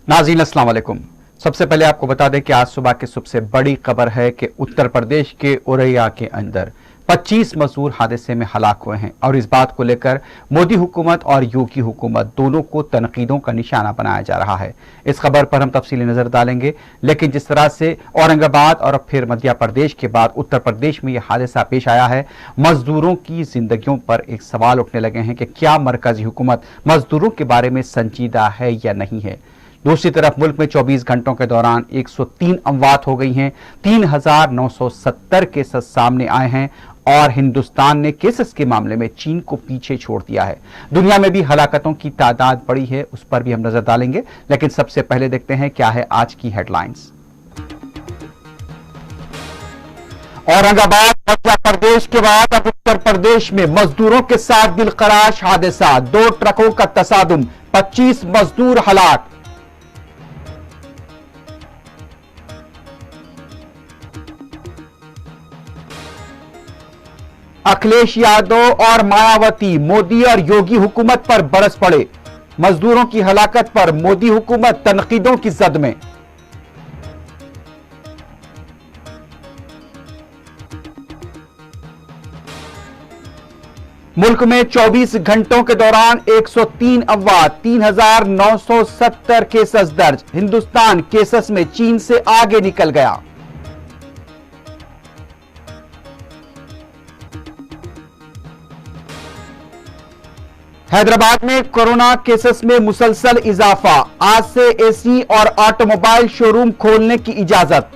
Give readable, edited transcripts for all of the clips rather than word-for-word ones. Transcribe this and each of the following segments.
नाज़रीन अस्सलाम वालेकुम। सबसे पहले आपको बता दें कि आज सुबह की सबसे बड़ी खबर है कि उत्तर प्रदेश के औरैया के अंदर 25 मजदूर हादसे में हलाक हुए हैं और इस बात को लेकर मोदी हुकूमत और योगी हुकूमत दोनों को तनकीदों का निशाना बनाया जा रहा है। इस खबर पर हम तफसीली नजर डालेंगे, लेकिन जिस तरह से औरंगाबाद और फिर मध्य प्रदेश के बाद उत्तर प्रदेश में यह हादसा पेश आया है, मजदूरों की जिंदगियों पर एक सवाल उठने लगे हैं कि क्या मरकजी हुकूमत मजदूरों के बारे में संजीदा है या नहीं है। दूसरी तरफ मुल्क में 24 घंटों के दौरान 103 अमवात हो गई हैं, 3,970 केसेस सामने आए हैं और हिंदुस्तान ने केसेस के मामले में चीन को पीछे छोड़ दिया है। दुनिया में भी हलाकतों की तादाद बढ़ी है, उस पर भी हम नजर डालेंगे, लेकिन सबसे पहले देखते हैं क्या है आज की हेडलाइंस। औरंगाबाद मध्य प्रदेश के बाद अब उत्तर प्रदेश में मजदूरों के साथ दिलखराश हादसा, 2 ट्रकों का तसादुम, 25 मजदूर हलाक। अखिलेश यादव और मायावती मोदी और योगी हुकूमत पर बरस पड़े। मजदूरों की हलाकत पर मोदी हुकूमत तनकीदों की जद में। मुल्क में 24 घंटों के दौरान 103 अमवात, 3,970 केसेस दर्ज। हिंदुस्तान केसेस में चीन से आगे निकल गया। हैदराबाद में कोरोना केसेस में मुसलसल इजाफा, आज से एसी और ऑटोमोबाइल शोरूम खोलने की इजाजत।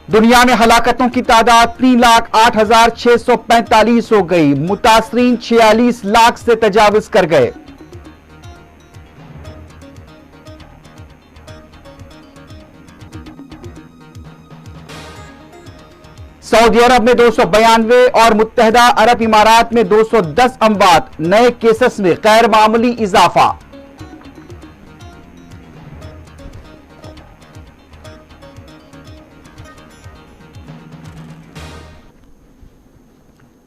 दुनिया में हलाकतों की तादाद 3,08,645 हो गई। मुतासरीन 46 लाख से तजावुज कर गए। सऊदी अरब में 292 और मुत्तहदा अरब इमारात में 210 अमवात, नए केसेस में गैर मामूली इजाफा।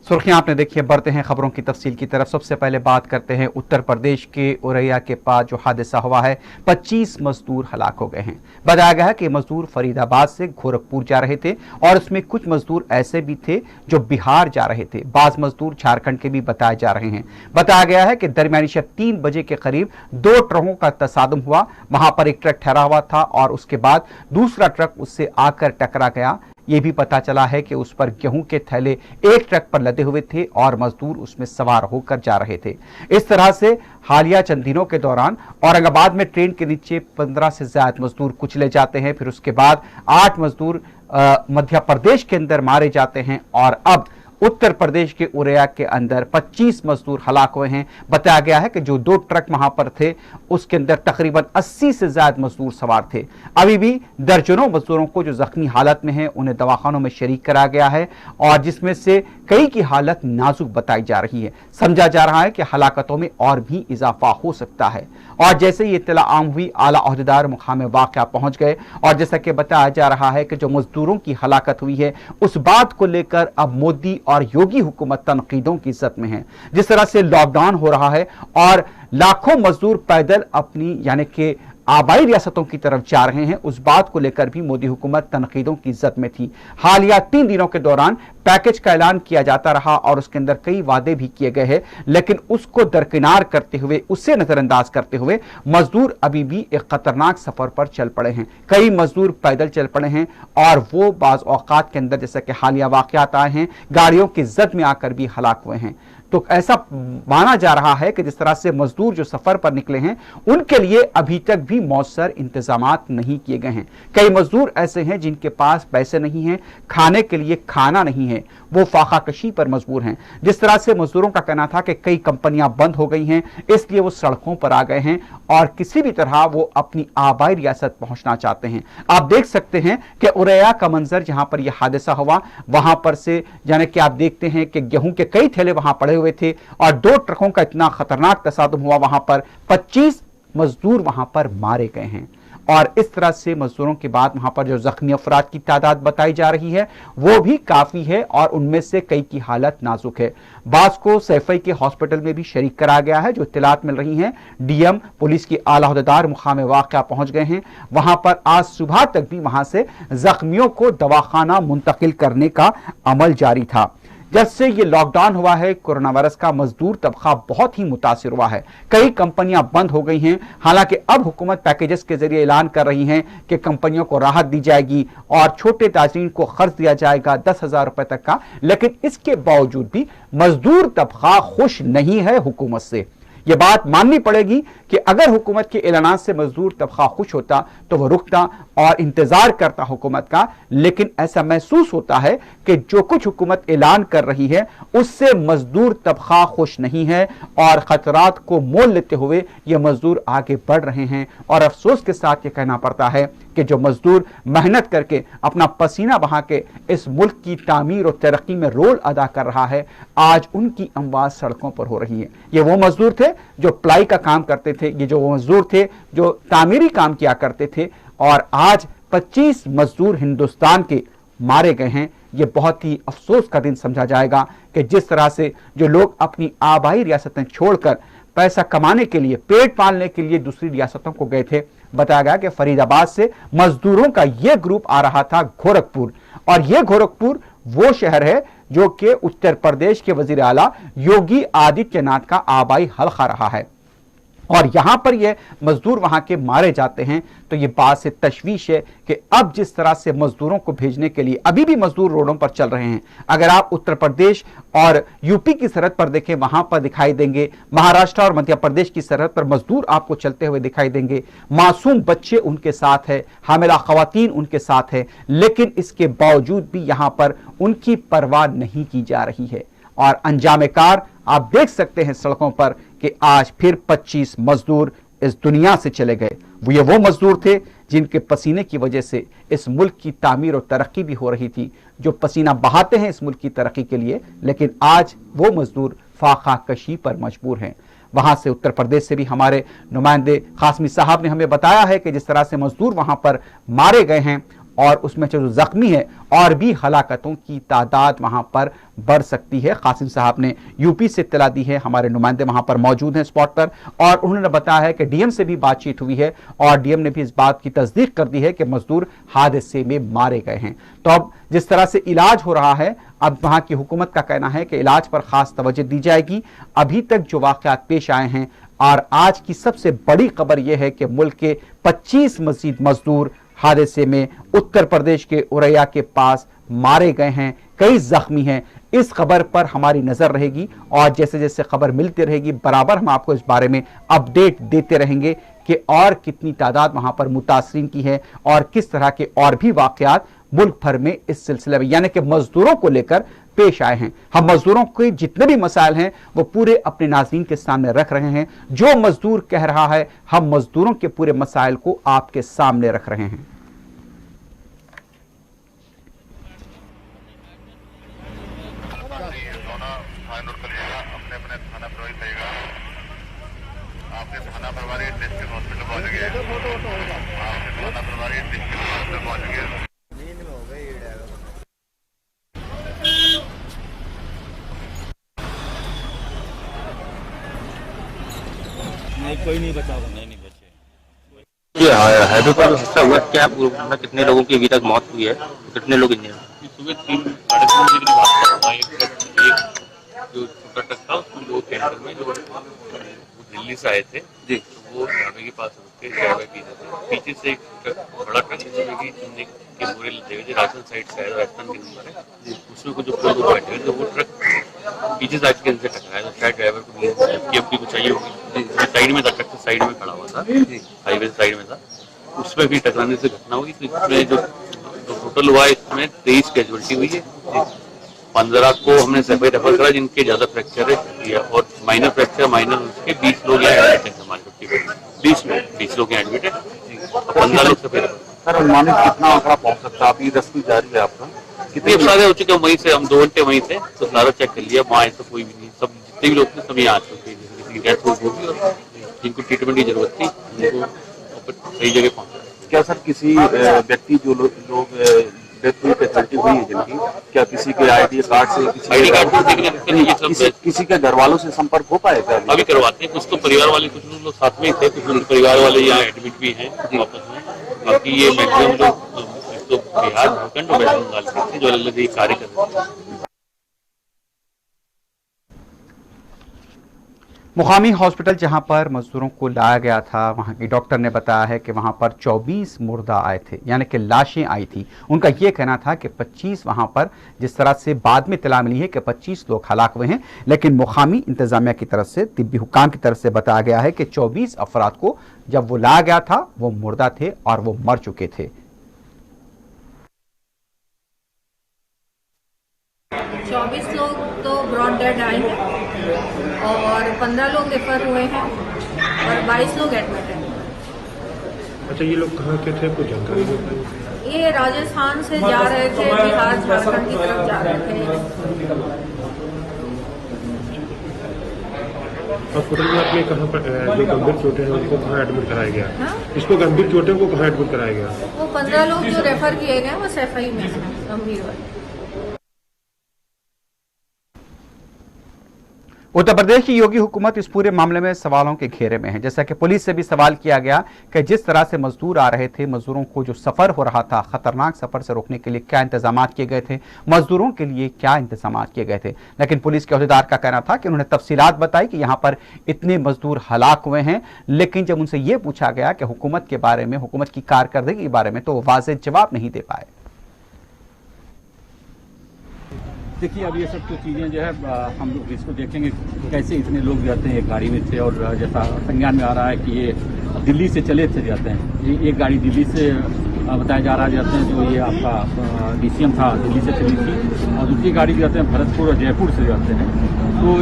सुर्खियां आपने देखी है, बढ़ते हैं खबरों की तफसील की तरफ। सबसे पहले बात करते हैं उत्तर प्रदेश के औरैया के पास जो हादसा हुआ है, 25 मजदूर हलाक हो गए हैं। बताया गया है कि मजदूर फरीदाबाद से गोरखपुर जा रहे थे और उसमें कुछ मजदूर ऐसे भी थे जो बिहार जा रहे थे, बाज मजदूर झारखंड के भी बताए जा रहे हैं। बताया गया है कि दरमियानी शब 3 बजे के करीब 2 ट्रकों का तसादुम हुआ। वहां पर एक ट्रक ठहरा हुआ था और उसके बाद दूसरा ट्रक उससे आकर टकरा गया। यह भी पता चला है कि उस पर गेहूं के थैले एक ट्रक पर लदे हुए थे और मजदूर उसमें सवार होकर जा रहे थे। इस तरह से हालिया चंद दिनों के दौरान औरंगाबाद में ट्रेन के नीचे 15 से ज्यादा मजदूर कुचले जाते हैं, फिर उसके बाद 8 मजदूर मध्य प्रदेश के अंदर मारे जाते हैं और अब उत्तर प्रदेश के औरैया के अंदर 25 मजदूर हलाक हुए हैं। बताया गया है कि जो 2 ट्रक वहां पर थे उसके अंदर तकरीबन 80 से ज्यादा मजदूर सवार थे। अभी भी दर्जनों मजदूरों को जो जख्मी हालत में है उन्हें दवाखानों में शरीक करा गया है और जिसमें से कई की हालत नाजुक बताई जा रही है। समझा जा रहा है कि हलाकतों में और भी इजाफा हो सकता है और जैसे ही इत्तला आम हुई आला ओहदेदार मुकाम वाक़या पहुंच गए और जैसा कि बताया जा रहा है कि जो मजदूरों की हलाकत हुई है उस बात को लेकर अब मोदी और योगी हुकूमत तनकीदों की इज्जत में है। जिस तरह से लॉकडाउन हो रहा है और लाखों मजदूर पैदल अपनी यानी कि आबाई रियासतों की तरफ जा रहे हैं, उस बात को लेकर भी मोदी हुकूमत तनकीदों की इज्जत में थी। हालिया 3 दिनों के दौरान पैकेज का ऐलान किया जाता रहा और उसके अंदर कई वादे भी किए गए हैं, लेकिन उसको दरकिनार करते हुए, उससे नजरअंदाज करते हुए मजदूर अभी भी एक खतरनाक सफर पर चल पड़े हैं। कई मजदूर पैदल चल पड़े हैं और वो बाज औकात के अंदर जैसा कि हालिया वाकयात आए हैं, गाड़ियों की जद में आकर भी हलाक हुए हैं। तो ऐसा माना जा रहा है कि जिस तरह से मजदूर जो सफर पर निकले हैं उनके लिए अभी तक भी मौसर इंतजामात नहीं किए गए हैं। कई मजदूर ऐसे हैं जिनके पास पैसे नहीं हैं, खाने के लिए खाना नहीं है, वो फाका कशी पर मजबूर हैं। जिस तरह से मजदूरों का कहना था कि कई कंपनियां बंद हो गई हैं, इसलिए वो सड़कों पर आ गए हैं और किसी भी तरह वो अपनी आबाई रियासत पहुंचना चाहते हैं। आप देख सकते हैं कि औरैया का मंजर जहां पर यह हादसा हुआ वहां पर से यानी कि आप देखते हैं कि गेहूं के कई थैले वहां पड़े हुए थे और 2 ट्रकों का इतना खतरनाक तसादुम हुआ, वहां पर 25 मजदूर वहां पर मारे गए हैं और इस तरह से मजदूरों के बाद वहां पर जो जख्मी अफराद की तादाद बताई जा रही है वो भी काफी है और उनमें से कई की हालत नाजुक है। बास को सैफई के हॉस्पिटल में भी शरीक करा गया है। जो इत्तलात मिल रही हैं, डीएम पुलिस के आला अहदेदार मुकाम वाक़या पहुंच गए हैं। वहां पर आज सुबह तक भी वहां से जख्मियों को दवाखाना मुंतकिल करने का अमल जारी था। जब से ये लॉकडाउन हुआ है, कोरोना वायरस का मजदूर तबका बहुत ही मुतासिर हुआ है। कई कंपनियां बंद हो गई हैं। हालांकि अब हुकूमत पैकेजेस के जरिए ऐलान कर रही है कि कंपनियों को राहत दी जाएगी और छोटे ताजरीन को खर्च दिया जाएगा 10,000 रुपए तक का। लेकिन इसके बावजूद भी मजदूर तबका खुश नहीं है हुकूमत से। यह बात माननी पड़ेगी कि अगर हुकूमत के ऐलान से मजदूर तबका खुश होता तो वह रुकता और इंतजार करता हुकूमत का। लेकिन ऐसा महसूस होता है कि जो कुछ हुकूमत ऐलान कर रही है उससे मजदूर तबका खुश नहीं है और खतरात को मोल लेते हुए ये मजदूर आगे बढ़ रहे हैं। और अफसोस के साथ ये कहना पड़ता है कि जो मजदूर मेहनत करके अपना पसीना बहा के इस मुल्क की तामीर और तरक्की में रोल अदा कर रहा है, आज उनकी अमवाज सड़कों पर हो रही है। ये वो मजदूर थे जो प्लाई का काम करते थे, ये जो वो मजदूर थे जो तामीरी काम किया करते थे, और आज 25 मजदूर हिंदुस्तान के मारे गए हैं। ये बहुत ही अफसोस का दिन समझा जाएगा कि जिस तरह से जो लोग अपनी आबाई रियासतें छोड़कर पैसा कमाने के लिए, पेट पालने के लिए दूसरी रियासतों को गए थे। बताया गया कि फरीदाबाद से मजदूरों का यह ग्रुप आ रहा था गोरखपुर, और यह गोरखपुर वो शहर है जो कि उत्तर प्रदेश के वजीर आला योगी आदित्यनाथ का आबाई हल्का रहा है। और यहां पर ये मजदूर वहां के मारे जाते हैं तो ये बात से तशवीश है कि अब जिस तरह से मजदूरों को भेजने के लिए अभी भी मजदूर रोडों पर चल रहे हैं। अगर आप उत्तर प्रदेश और यूपी की सरहद पर देखें, वहां पर दिखाई देंगे। महाराष्ट्र और मध्य प्रदेश की सरहद पर मजदूर आपको चलते हुए दिखाई देंगे। मासूम बच्चे उनके साथ है, हामिला खवातीन उनके साथ है, लेकिन इसके बावजूद भी यहां पर उनकी परवाह नहीं की जा रही है। और अंजामे कार आप देख सकते हैं सड़कों पर कि आज फिर 25 मजदूर इस दुनिया से चले गए। वो मजदूर थे जिनके पसीने की वजह से इस मुल्क की तामीर और तरक्की भी हो रही थी, जो पसीना बहाते हैं इस मुल्क की तरक्की के लिए। लेकिन आज वो मजदूर फाका कशी पर मजबूर हैं। वहां से उत्तर प्रदेश से भी हमारे नुमाइंदे कासमी साहब ने हमें बताया है कि जिस तरह से मजदूर वहां पर मारे गए हैं और उसमें जो जख्मी है और भी हलाकतों की तादाद वहां पर बढ़ सकती है। कासिम साहब ने यूपी से इत्तला दी है, हमारे नुमाइंदे वहां पर मौजूद हैं स्पॉट पर, और उन्होंने बताया है कि डीएम से भी बातचीत हुई है और डीएम ने भी इस बात की तस्दीक कर दी है कि मजदूर हादसे में मारे गए हैं। तो अब जिस तरह से इलाज हो रहा है, अब वहां की हुकूमत का कहना है कि इलाज पर खास तवज्जो दी जाएगी। अभी तक जो वाकयात पेश आए हैं, और आज की सबसे बड़ी खबर यह है कि मुल्क के 25 मजीद मजदूर हादसे में उत्तर प्रदेश के औरैया के पास मारे गए हैं, कई जख्मी हैं। इस खबर पर हमारी नजर रहेगी और जैसे जैसे खबर मिलती रहेगी बराबर हम आपको इस बारे में अपडेट देते रहेंगे कि और कितनी तादाद वहां पर मुतासरीन की है और किस तरह के और भी वाकयात मुल्क भर में इस सिलसिले में यानी कि मजदूरों को लेकर पेश आए हैं। हम मजदूरों के जितने भी मसाइल हैं वो पूरे अपने नाज़रीन के सामने रख रहे हैं। जो मजदूर कह रहा है, हम मजदूरों के पूरे मसाइल को आपके सामने रख रहे हैं। नहीं, कोई नहीं बचा, नहीं बचे। ये हाईवे पर हादसा हुआ क्या? कितने लोगों की अभी तक मौत हुई है, कितने लोग इंजर्ड? सुबह 3-3:30 बजे की बात है। एक जो छोटा ट्रक था उसमें लोग कैंटर में जो दिल्ली से आए थे जी, तो वो ढाबे के पास रुके, चाय पी रहे थे। पीछे से एक बड़ा ट्रक की चुनने के बोरे लदे हुए थे, राजस्थान साइड से आया, राजस्थान के नंबर है। उसमें कुछ लोग बैठे हुए थे, वो ट्रक पीछे साइड के से टकराया, तो शायद ड्राइवर को आपकी कुछ चाहिए होगी। साइड में था, ट्रक के साइड में खड़ा हुआ था, हाईवे साइड में था, उसमें भी टकराने से घटना हुई। तो इसमें जो टोटल हुआ इसमें 23 कैजुअलिटी हुई है। 15 को हमने सभी रेफर करा जिनके ज्यादा फ्रैक्चर है और माइनर फ्रैक्चर माइनर उसके 20 लोग यहाँ एडमिट है हमारे 20 लोग यहाँ एडमिट है, 15 लोग सभी। सर अनुमानित कितना आंकड़ा पहुंच सकता है? अभी रेस्क्यू जारी है आपका? कितने सारे हो चुके हैं? वहीं से हम 2 घंटे वहीं थे तो सारा चेक कर लिया, वहाँ तो कोई भी नहीं, सब जितने भी लोग थे सभी आ चुके हैं। डेथ होगी और जिनको ट्रीटमेंट की जरूरत थी उनको सही जगह पहुंचा। क्या सर किसी व्यक्ति जो लोग डेथ हुई फैसिलिटी हुई है जिनकी, क्या किसी के आईडी कार्ड से किसी के घर वालों से संपर्क हो पाएगा? अभी करवाते हैं। कुछ तो परिवार वाले, कुछ लोग साथ में ही थे, कुछ लोग परिवार वाले यहाँ एडमिट भी हैं वापस में। बाकी ये मैक्सिमम लोग तो बिहार, झारखंड और वेस्ट बंगाल के थे जो अलग अलग कार्य कर रहे थे। मुकामी हॉस्पिटल जहां पर मजदूरों को लाया गया था, वहां की डॉक्टर ने बताया है कि वहां पर 24 मुर्दा आए थे, यानी कि लाशें आई थी। उनका यह कहना था कि 25 वहां पर, जिस तरह से बाद में इत्तला मिली है कि 25 लोग हलाक हुए हैं, लेकिन मुकामी इंतजामिया की तरफ से, तिब्बी हुकाम की तरफ से बताया गया है कि 24 अफराद को जब वो लाया गया था वो मुर्दा थे और वो मर चुके थे। 24 लोग तो ब्रॉड डेड आए हैं और 15 लोग रेफर हुए हैं और 22 लोग एडमिट हैं। अच्छा, ये लोग कहाँ के थे, कुछ जानकारी है? ये राजस्थान से जा रहे थे, बिहार झारखंड की तरफ जा रहे थे। हॉस्पिटल में आपने कहाँ पर जो गंभीर चोटें हैं उनको कहाँ एडमिट कराया गया? हाँ? इसको गंभीर चोटें को कहाँ एडमिट कराया गया? वो 15 लोग जो रेफर किए गए वो सैफई में हैं, गंभीर वाले। उत्तर प्रदेश की योगी हुकूमत इस पूरे मामले में सवालों के घेरे में है। जैसा कि पुलिस से भी सवाल किया गया कि जिस तरह से मजदूर आ रहे थे, मजदूरों को जो सफर हो रहा था, खतरनाक सफर से रोकने के लिए क्या इंतजाम किए गए थे, मजदूरों के लिए क्या इंतजाम किए गए थे। लेकिन पुलिस के अहदेदार का कहना था कि उन्होंने तफसीलात बताई कि यहाँ पर इतने मजदूर हलाक हुए हैं, लेकिन जब उनसे यह पूछा गया कि हुकूमत के बारे में, हुकूमत की कारकर्दगी के बारे में, तो वो वाज़ेह जवाब नहीं दे पाए। देखिए, अब ये सब जो चीज़ें जो है हम लोग इसको देखेंगे कैसे इतने लोग जाते हैं एक गाड़ी में थे, और जैसा संज्ञान में आ रहा है कि ये दिल्ली से चले थे जाते हैं। एक गाड़ी दिल्ली से बताया जा रहा है जाते हैं, जो ये आपका DCM था दिल्ली से चली थी, और दूसरी गाड़ी भी जाते हैं भरतपुर और जयपुर से जाते हैं। तो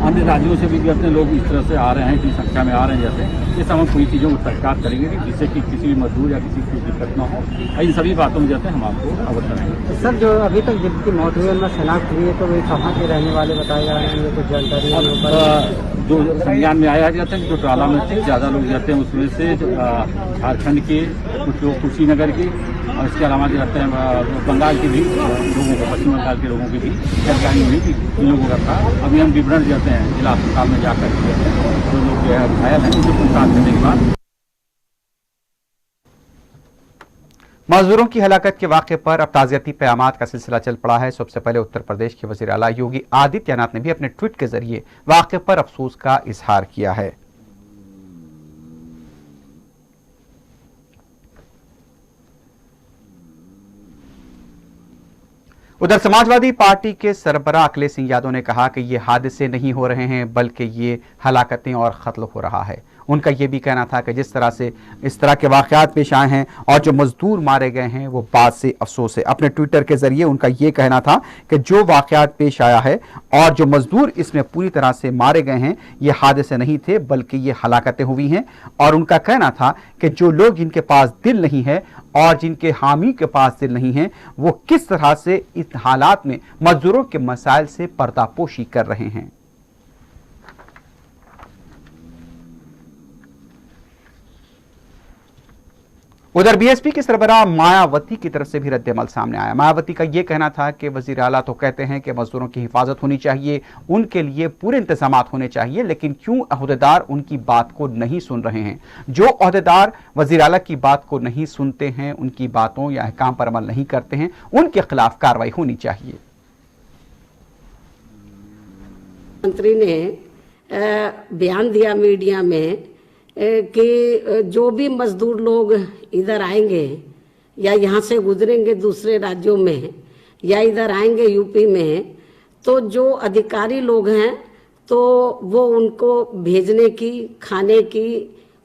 अन्य राज्यों से भी जाते हैं लोग, इस तरह से आ रहे हैं, इतनी संख्या में आ रहे हैं जाते हैं। ये सब हम पूरी चीज़ों को सरकार करेंगे जिससे कि किसी भी मजदूर या किसी को दिक्कत ना हो। इन सभी बातों में जाते हैं हम आपको अवगत कराएंगे। सर, जो अभी तक जिनकी मौत हुई है उनमें शनाख्त हुई है, तो वे कहाँ के रहने वाले बताए जा रहे हैं, कुछ जानकारी? जो संज्ञान में आया जाता है कि जो ट्राला में से ज़्यादा लोग जाते हैं उसमें से झारखंड के, कुछ लोग कुशीनगर के, और इसके अलावा जो जाते हैं बंगाल के भी लोगों को, पश्चिम बंगाल के लोगों की भी जानकारी हुई कि इन लोगों का था। अभी हम विवरण जाते हैं जिला अस्पताल में जाकर जो लोग जो है घायल हैं उनको पूछताछ करने के बाद। मजदूरों की हलाकत के वाक़े पर अब ताज़ियती क़यामात का सिलसिला चल पड़ा है। सबसे पहले उत्तर प्रदेश के वज़ीर आला योगी आदित्यनाथ ने भी अपने ट्वीट के जरिए वाक़े पर अफसोस का इजहार किया है। उधर समाजवादी पार्टी के सरबराह अखिलेश सिंह यादव ने कहा कि ये हादसे नहीं हो रहे हैं बल्कि ये हलाकतें और कत्ल हो रहा है। उनका यह भी कहना था कि जिस तरह से इस तरह के वाक़यात पेश आए हैं और जो मजदूर मारे गए हैं वो बात से अफसोस है। अपने ट्विटर के जरिए उनका ये कहना था कि जो वाक़यात पेश आया है और जो मजदूर इसमें पूरी तरह से मारे गए हैं ये हादसे नहीं थे बल्कि ये हलाकतें हुई हैं। और उनका कहना था कि जो लोग जिनके पास दिल नहीं है और जिनके हामी के पास दिल नहीं है वो किस तरह से इस हालात में मजदूरों के मसाइल से पर्दापोशी कर रहे हैं। उधर बीएसपी की सरबराह मायावती की तरफ से भी रद्द-ए-अमल सामने आया। मायावती का यह कहना था कि वजीर आला तो कहते हैं कि मजदूरों की हिफाजत होनी चाहिए, उनके लिए पूरे इंतजाम होने चाहिए, लेकिन क्यों अहदेदार उनकी बात को नहीं सुन रहे हैं। जो अहदेदार वजीर आला की बात को नहीं सुनते हैं, उनकी बातों या अहकाम पर अमल नहीं करते हैं, उनके खिलाफ कार्रवाई होनी चाहिए। मंत्री ने बयान दिया मीडिया में कि जो भी मजदूर लोग इधर आएंगे या यहाँ से गुजरेंगे दूसरे राज्यों में या इधर आएंगे यूपी में, तो जो अधिकारी लोग हैं तो वो उनको भेजने की, खाने की,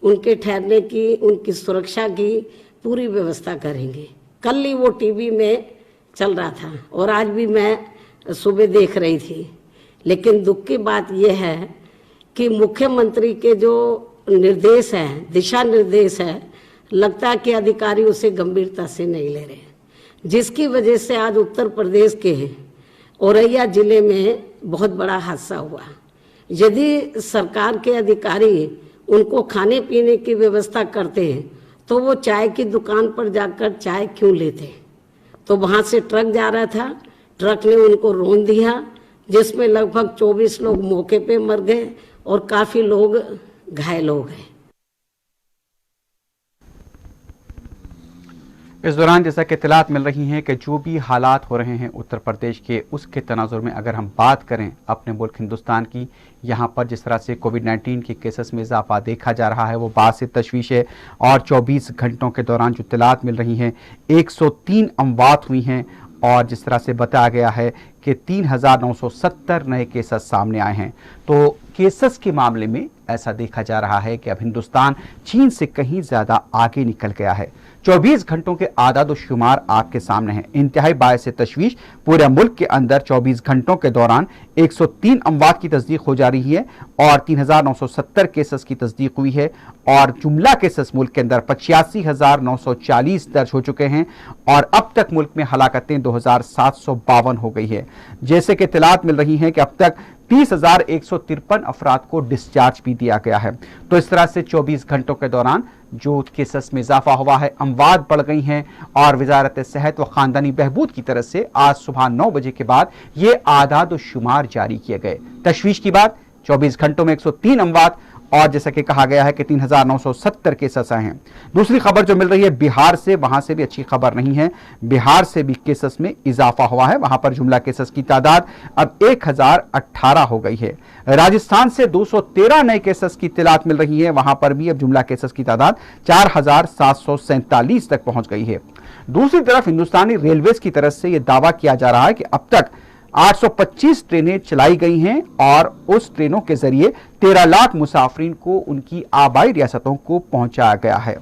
उनके ठहरने की, उनकी सुरक्षा की पूरी व्यवस्था करेंगे। कल ही वो टीवी में चल रहा था और आज भी मैं सुबह देख रही थी। लेकिन दुख की बात यह है कि मुख्यमंत्री के जो निर्देश है, दिशा निर्देश है, लगता है कि अधिकारी उसे गंभीरता से नहीं ले रहे, जिसकी वजह से आज उत्तर प्रदेश के औरैया जिले में बहुत बड़ा हादसा हुआ। यदि सरकार के अधिकारी उनको खाने पीने की व्यवस्था करते हैं तो वो चाय की दुकान पर जाकर चाय क्यों लेते। तो वहां से ट्रक जा रहा था, ट्रक ने उनको रौंद दिया, जिसमें लगभग 24 लोग मौके पे मर गए और काफी लोग घायल हो गए। इस दौरान जैसा कि इत्तलात मिल रही हैं कि जो भी हालात हो रहे हैं उत्तर प्रदेश के, उसके तनाजुर में अगर हम बात करें अपने मुल्क हिंदुस्तान की, यहाँ पर जिस तरह से कोविड-19 के केसेस में इजाफा देखा जा रहा है वो बात से तशवीश है। और 24 घंटों के दौरान जो इत्तलात मिल रही हैं 103 अमवात हुई हैं और जिस तरह से बताया गया है कि 3,970 नए केसेस सामने आए हैं। तो केसेस के मामले में ऐसा देखा जा रहा है कि अब हिंदुस्तान चीन से कहीं ज़्यादा आगे निकल गया है। 24 घंटों के आदाद व शुमार आपके सामने हैं। इंतहाई बायस तशवीश पूरे मुल्क के अंदर 24 घंटों के दौरान 103 अमवात की तस्दीक हो जा रही है और 3,970 केसेस की तस्दीक हुई है और जुमला केसेस मुल्क के अंदर 85,940 दर्ज हो चुके हैं और अब तक मुल्क में हलाकतें 2,752 हो गई है। जैसे कि इत्तलात मिल रही हैं कि अब तक 30,153 अफराद को डिस्चार्ज भी दिया गया है। तो इस तरह से 24 घंटों के दौरान जो केसेस में इजाफा हुआ है, अमवात बढ़ गई हैं और वजारत सेहत व खानदानी बहबूद की तरफ से आज सुबह 9 बजे के बाद ये आदाद व शुमार जारी किए गए। तशवीश की बात, 24 घंटों में 103 अमवात और जैसा कि कहा गया है कि 3,970 केसेस आए हैं। दूसरी खबर जो मिल रही है बिहार से, वहां से भी अच्छी खबर नहीं है। बिहार से भी केसेस में इजाफा हुआ है, वहां पर जुमला केसेस की तादाद अब 1,018 हो गई है। राजस्थान से 213 नए केसेस की इत्तलात मिल रही है, वहां पर भी अब जुमला केसेस की तादाद 4,747 तक पहुंच गई है। दूसरी तरफ हिंदुस्तानी रेलवे की तरफ से यह दावा किया जा रहा है कि अब तक 825 ट्रेनें चलाई गई हैं और उस ट्रेनों के जरिए 13 लाख मुसाफिरीन को उनकी आबाई रियासतों को पहुंचाया गया है।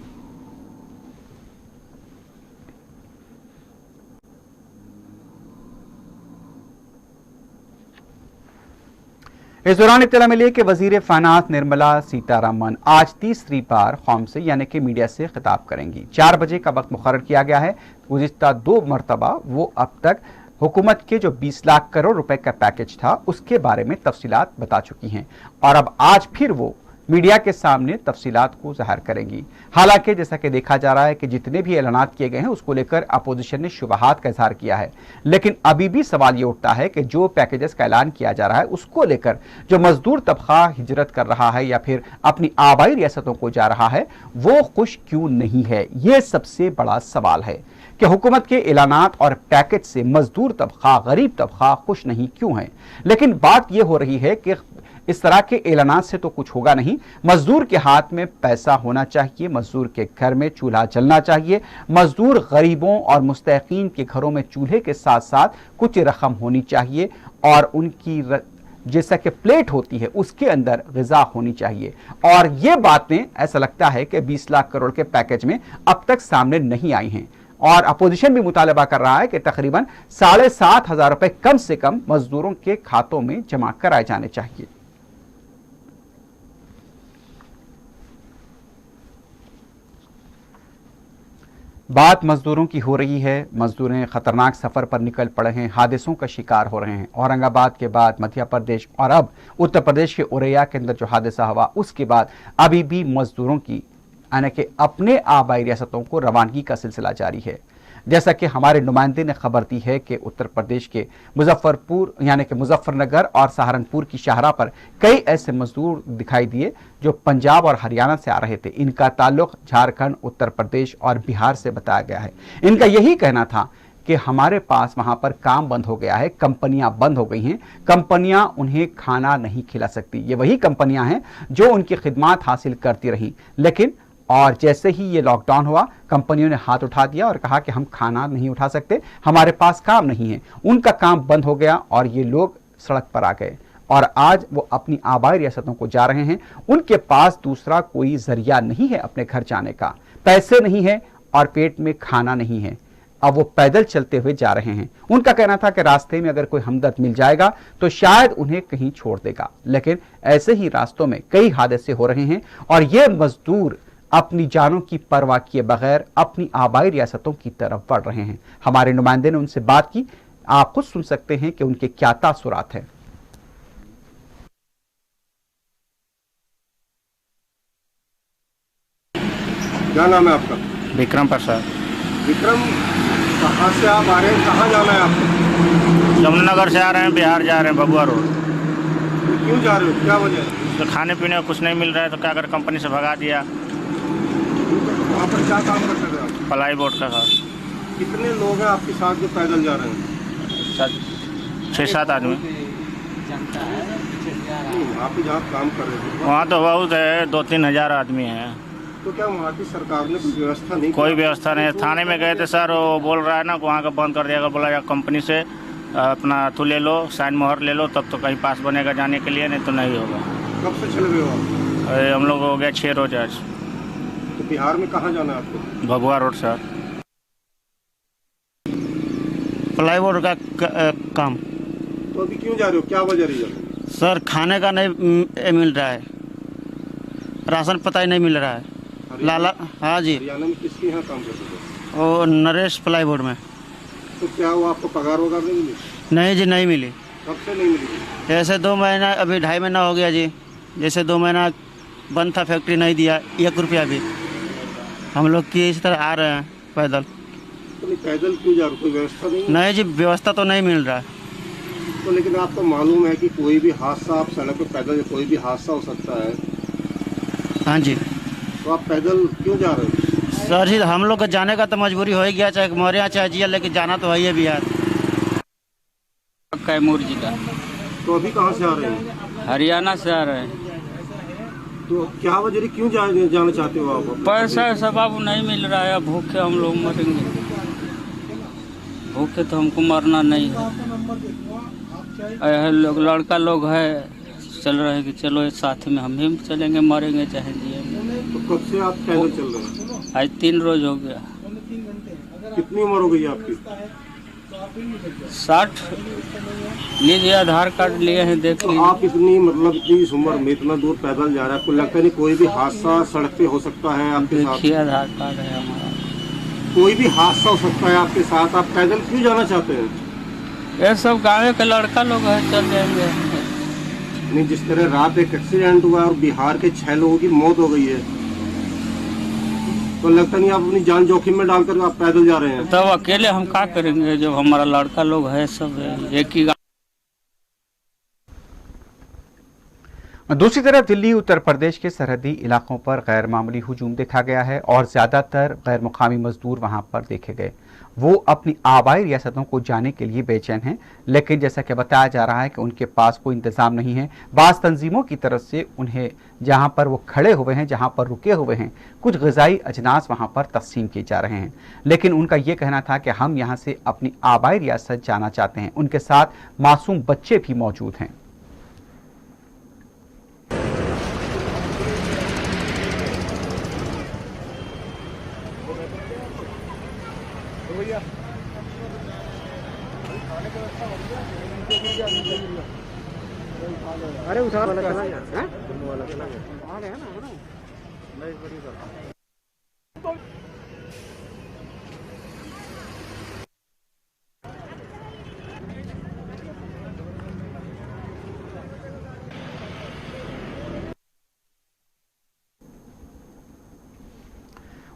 इस दौरान इत्तला मिली कि वजीर फाइनेंस निर्मला सीतारमण आज तीसरी बार कौम से यानी कि मीडिया से खिताब करेंगी। 4 बजे का वक्त मुकर्रर किया गया है। गुज़िश्ता 2 मरतबा वो अब तक हुकूमत के जो 20 लाख करोड़ रुपए का पैकेज था उसके बारे में तफसीलात बता चुकी हैं और अब आज फिर वो मीडिया के सामने तफसीलात को ज़ाहिर करेंगी। हालांकि जैसा कि देखा जा रहा है कि जितने भी ऐलानात किए गए हैं उसको लेकर अपोजिशन ने शुबहात का इजहार किया है, लेकिन अभी भी सवाल ये उठता है कि जो पैकेजेस का ऐलान किया जा रहा है उसको लेकर जो मजदूर तबका हिजरत कर रहा है या फिर अपनी आबाई रियासतों को जा रहा है वो खुश क्यों नहीं है। ये सबसे बड़ा सवाल है कि हुकूमत के ऐलानात और पैकेज से मजदूर तबका, गरीब तबका खुश नहीं क्यों है। लेकिन बात यह हो रही है कि इस तरह के ऐलानात से तो कुछ होगा नहीं। मजदूर के हाथ में पैसा होना चाहिए, मजदूर के घर में चूल्हा जलना चाहिए, मजदूर गरीबों और मुस्तहिकीन के घरों में चूल्हे के साथ साथ कुछ रकम होनी चाहिए और उनकी जैसा कि प्लेट होती है उसके अंदर ग़िज़ा होनी चाहिए। और ये बातें ऐसा लगता है कि 20 लाख करोड़ के पैकेज में अब तक सामने नहीं आई हैं और अपोजिशन भी मुतालबा कर रहा है कि तकरीबन 7,500 रुपए कम से कम मजदूरों के खातों में जमा कराए जाने चाहिए। बात मजदूरों की हो रही है। मजदूर खतरनाक सफर पर निकल पड़े हैं, हादसों का शिकार हो रहे हैं। औरंगाबाद के बाद मध्य प्रदेश और अब उत्तर प्रदेश के औरैया के अंदर जो हादसा हुआ उसके बाद अभी भी मजदूरों की यानी कि अपने आबाई रियासतों को रवानगी का सिलसिला जारी है। जैसा कि हमारे नुमाइंदे ने खबर दी है कि उत्तर प्रदेश के मुजफ्फरपुर यानी कि मुजफ्फरनगर और सहारनपुर की शाहराह पर कई ऐसे मजदूर दिखाई दिए जो पंजाब और हरियाणा से आ रहे थे। इनका ताल्लुक झारखंड, उत्तर प्रदेश और बिहार से बताया गया है। इनका यही कहना था कि हमारे पास वहां पर काम बंद हो गया है, कंपनियां बंद हो गई हैं, कंपनियां उन्हें खाना नहीं खिला सकती। ये वही कंपनियां हैं जो उनकी खिदमत हासिल करती रहीं, लेकिन और जैसे ही ये लॉकडाउन हुआ कंपनियों ने हाथ उठा दिया और कहा कि हम खाना नहीं उठा सकते, हमारे पास काम नहीं है। उनका काम बंद हो गया और ये लोग सड़क पर आ गए और आज वो अपनी आबाई रियासतों को जा रहे हैं। उनके पास दूसरा कोई जरिया नहीं है अपने घर जाने का, पैसे नहीं है और पेट में खाना नहीं है। अब वो पैदल चलते हुए जा रहे हैं। उनका कहना था कि रास्ते में अगर कोई हमदर्द मिल जाएगा तो शायद उन्हें कहीं छोड़ देगा, लेकिन ऐसे ही रास्तों में कई हादसे हो रहे हैं और ये मजदूर अपनी जानों की परवाह किए बगैर अपनी आबाई रियासतों की तरफ बढ़ रहे हैं। हमारे नुमाइंदे ने उनसे बात की, आप खुद सुन सकते हैं कि उनके क्या तासुरात हैं। क्या नाम है आपका? विक्रम प्रसाद। विक्रम, कहाँ से आप आ रहे हैं, कहाँ जाना है आपको? जमुनानगर से आ रहे हैं, बिहार जा रहे हैं, भगवा रोड। तो क्यों जा रहे हो, क्या वजह है? तो खाने पीने का कुछ नहीं मिल रहा है, तो क्या कर कंपनी से भगा दिया। वहाँ पर क्या काम करते थे आप? प्लाई बोर्ड का था। कितने लोग हैं आपके साथ जो पैदल जा रहे हैं? 6-7 आदमी। आप जहाँ काम कर रहे थे वहाँ तो बहुत है, 2-3 हज़ार आदमी हैं। तो क्या वहाँ की सरकार ने कोई व्यवस्था नहीं? कोई व्यवस्था नहीं है। थाने में गए थे सर, वो बोल रहा है ना वहाँ का बंद कर दिया। बोला या कंपनी से अपना तू ले लो, साइन मोहर ले लो, तब तो कहीं पास बनेगा जाने के लिए, नहीं तो नहीं होगा। कब से चल रहे हो आप? हम लोग हो गया 6 रोज आज। तो बिहार में कहाँ जाना है आपको? भगवा रोड सर। प्लाई बोर्ड का काम। तो अभी क्यों जा रहे हो, क्या वजह रही है? सर खाने का नहीं मिल रहा है, राशन पता ही नहीं मिल रहा है। लाला, हाँ जी। हरियाणा में किसके यहाँ काम करते थे? वो नरेश प्लाई बोर्ड में। तो क्या वो आपको पगार वगार नहीं मिली? नहीं जी, नहीं मिली। कब से नहीं मिली? जैसे 2 महीना, अभी 2.5 महीना हो गया जी। जैसे 2 महीना बंद था, फैक्ट्री नहीं दिया 1 रुपया भी। हम लोग की इस तरह आ रहे हैं पैदल। तो नहीं, पैदल क्यों जा रहे हो, कोई व्यवस्था नहीं? नहीं जी, व्यवस्था तो नहीं मिल रहा है। तो लेकिन आपको मालूम है कि कोई भी हादसा, आप सड़क पर पैदल कोई भी हादसा हो सकता है। हाँ जी। तो आप पैदल क्यों जा रहे हो? सर जी हम लोग का जाने का तो मजबूरी हो ही गया, चाहे मरे या चाहे जिया, लेकिन जाना तो है ही है बिहार। कैमूर जिला। तो अभी कहाँ से आ रहे हैं? हरियाणा से आ रहे हैं। तो क्या वजह, क्यों जाना चाहते हो आप? पैसा सब नहीं मिल रहा है, भूखे हम लोग मरेंगे। भूखे तो हमको मरना नहीं है। लोग लड़का लोग है, चल रहे हैं कि चलो साथ में हम ही चलेंगे, मरेंगे चाहे जिएंगे। तो कब से आप पैदल चल रहे हैं? आज 3 रोज हो गया। कितनी उम्र हो गई आपकी? 60। लीजिए आधार कार्ड लिए हैं, देख लीजिए। तो आप इतनी मतलब इतनी उम्र में इतना दूर पैदल जा रहे हैं, आपको लगता नहीं कोई भी हादसा सड़क पे हो सकता है आपके साथ? देखिए आधार कार्ड है हमारा। कोई भी हादसा हो सकता है आपके साथ, आप पैदल क्यों जाना चाहते हैं? ये सब गाँव के लड़का लोग है, चल जाएंगे। नहीं, जिस तरह रात एक एक्सीडेंट हुआ और बिहार के 6 लोगों की मौत हो गई है, तो लगता नहीं आप अपनी जान जोखिम में डालकर आप पैदल जा रहे हैं? तब अकेले हम क्या करेंगे, जब हमारा लड़का लोग है सब एक ही। दूसरी तरफ दिल्ली उत्तर प्रदेश के सरहदी इलाकों पर गैर मामूली हुजूम देखा गया है और ज़्यादातर गैर मुकामी मजदूर वहां पर देखे गए। वो अपनी आबाई रियासतों को जाने के लिए बेचैन हैं, लेकिन जैसा कि बताया जा रहा है कि उनके पास कोई इंतज़ाम नहीं है। बाज़ तंजीमों की तरफ से उन्हें जहां पर वो खड़े हुए हैं, जहां पर रुके हुए हैं, कुछ ग़िज़ाई अजनास वहां पर तकसीम किए जा रहे हैं, लेकिन उनका ये कहना था कि हम यहाँ से अपनी आबाई रियासत जाना चाहते हैं। उनके साथ मासूम बच्चे भी मौजूद हैं। अरे उठा वाला चला गया, वाला चला गया, आ गया ना।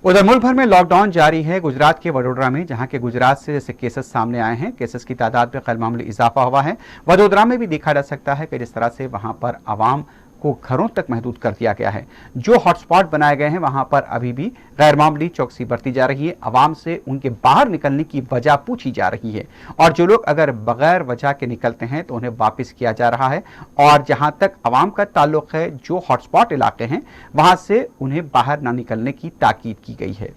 उधर मुल्क भर में लॉकडाउन जारी है। गुजरात के वडोदरा में, जहां के गुजरात से जैसे केसेस सामने आए हैं, केसेस की तादाद में गैर मामूली इजाफा हुआ है। वडोदरा में भी देखा जा सकता है कि जिस तरह से वहां पर आवाम को घरों तक महदूद कर दिया गया है। जो हॉटस्पॉट बनाए गए हैं वहां पर अभी भी गैर मामूली चौकसी बरती जा रही है। आवाम से उनके बाहर निकलने की वजह पूछी जा रही है और जो लोग अगर बगैर वजह के निकलते हैं तो उन्हें वापस किया जा रहा है। और जहां तक आवाम का ताल्लुक है, जो हॉटस्पॉट इलाके हैं वहां से उन्हें बाहर ना निकलने की ताकीद की गई है।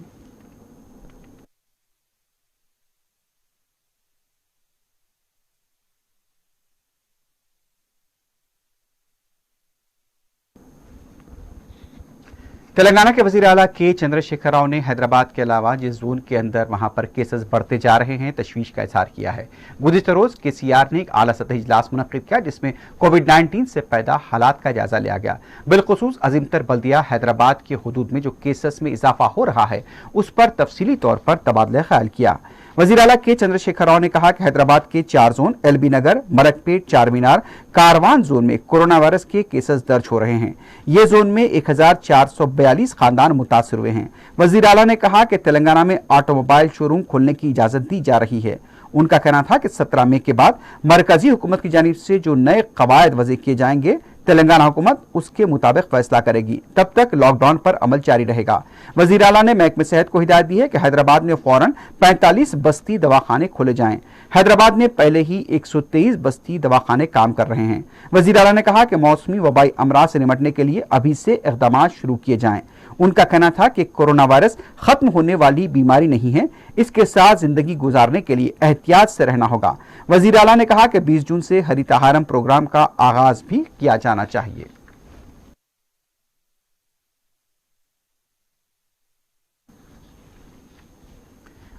तेलंगाना के वजीर आला के चंद्रशेखर राव ने हैदराबाद के अलावा जिस जोन के अंदर वहां पर केसेस बढ़ते जा रहे हैं, तशवीश का इजहार किया है। गुज़िश्ता रोज केसीआर ने एक आला सतही इजलास मुनक्किद किया जिसमें कोविड-19 से पैदा हालात का जायजा लिया गया। बिलखुसूस अजीमतर बल्दिया हैदराबाद के हुदूद में जो केसेस में इजाफा हो रहा है उस पर तफसीली तौर पर तबादला ख्याल किया। वजीर आला के चंद्रशेखर राव ने कहा कि हैदराबाद के 4 जोन एलबी नगर, मलकपेट, चार मीनार, कारवान जोन में कोरोना वायरस के केसेस दर्ज हो रहे हैं। ये जोन में 1442 खानदान मुतासर हुए हैं। वजीर आला ने कहा कि तेलंगाना में ऑटोमोबाइल शोरूम खोलने की इजाजत दी जा रही है। उनका कहना था कि 17 मई के बाद मरकजी हुकूमत की जानिब से जो नए कवायद वज़ी किए जाएंगे, तेलंगाना हुकूमत उसके मुताबिक फैसला करेगी। तब तक लॉकडाउन पर अमल जारी रहेगा। वजीर आला ने महकमे सेहत को हिदायत दी है कि हैदराबाद में फौरन 45 बस्ती दवाखाने खोले जाएं। हैदराबाद में पहले ही 123 बस्ती दवाखाने काम कर रहे हैं। वजीर आला ने कहा कि मौसमी वबाई अमराज से निपटने के लिए अभी से इक़दाम शुरू किए जाएं। उनका कहना था कि कोरोना वायरस खत्म होने वाली बीमारी नहीं है, इसके साथ जिंदगी गुजारने के लिए एहतियात से रहना होगा। वजीर आला ने कहा कि 20 जून से हरितहारम प्रोग्राम का आगाज भी किया जाना चाहिए।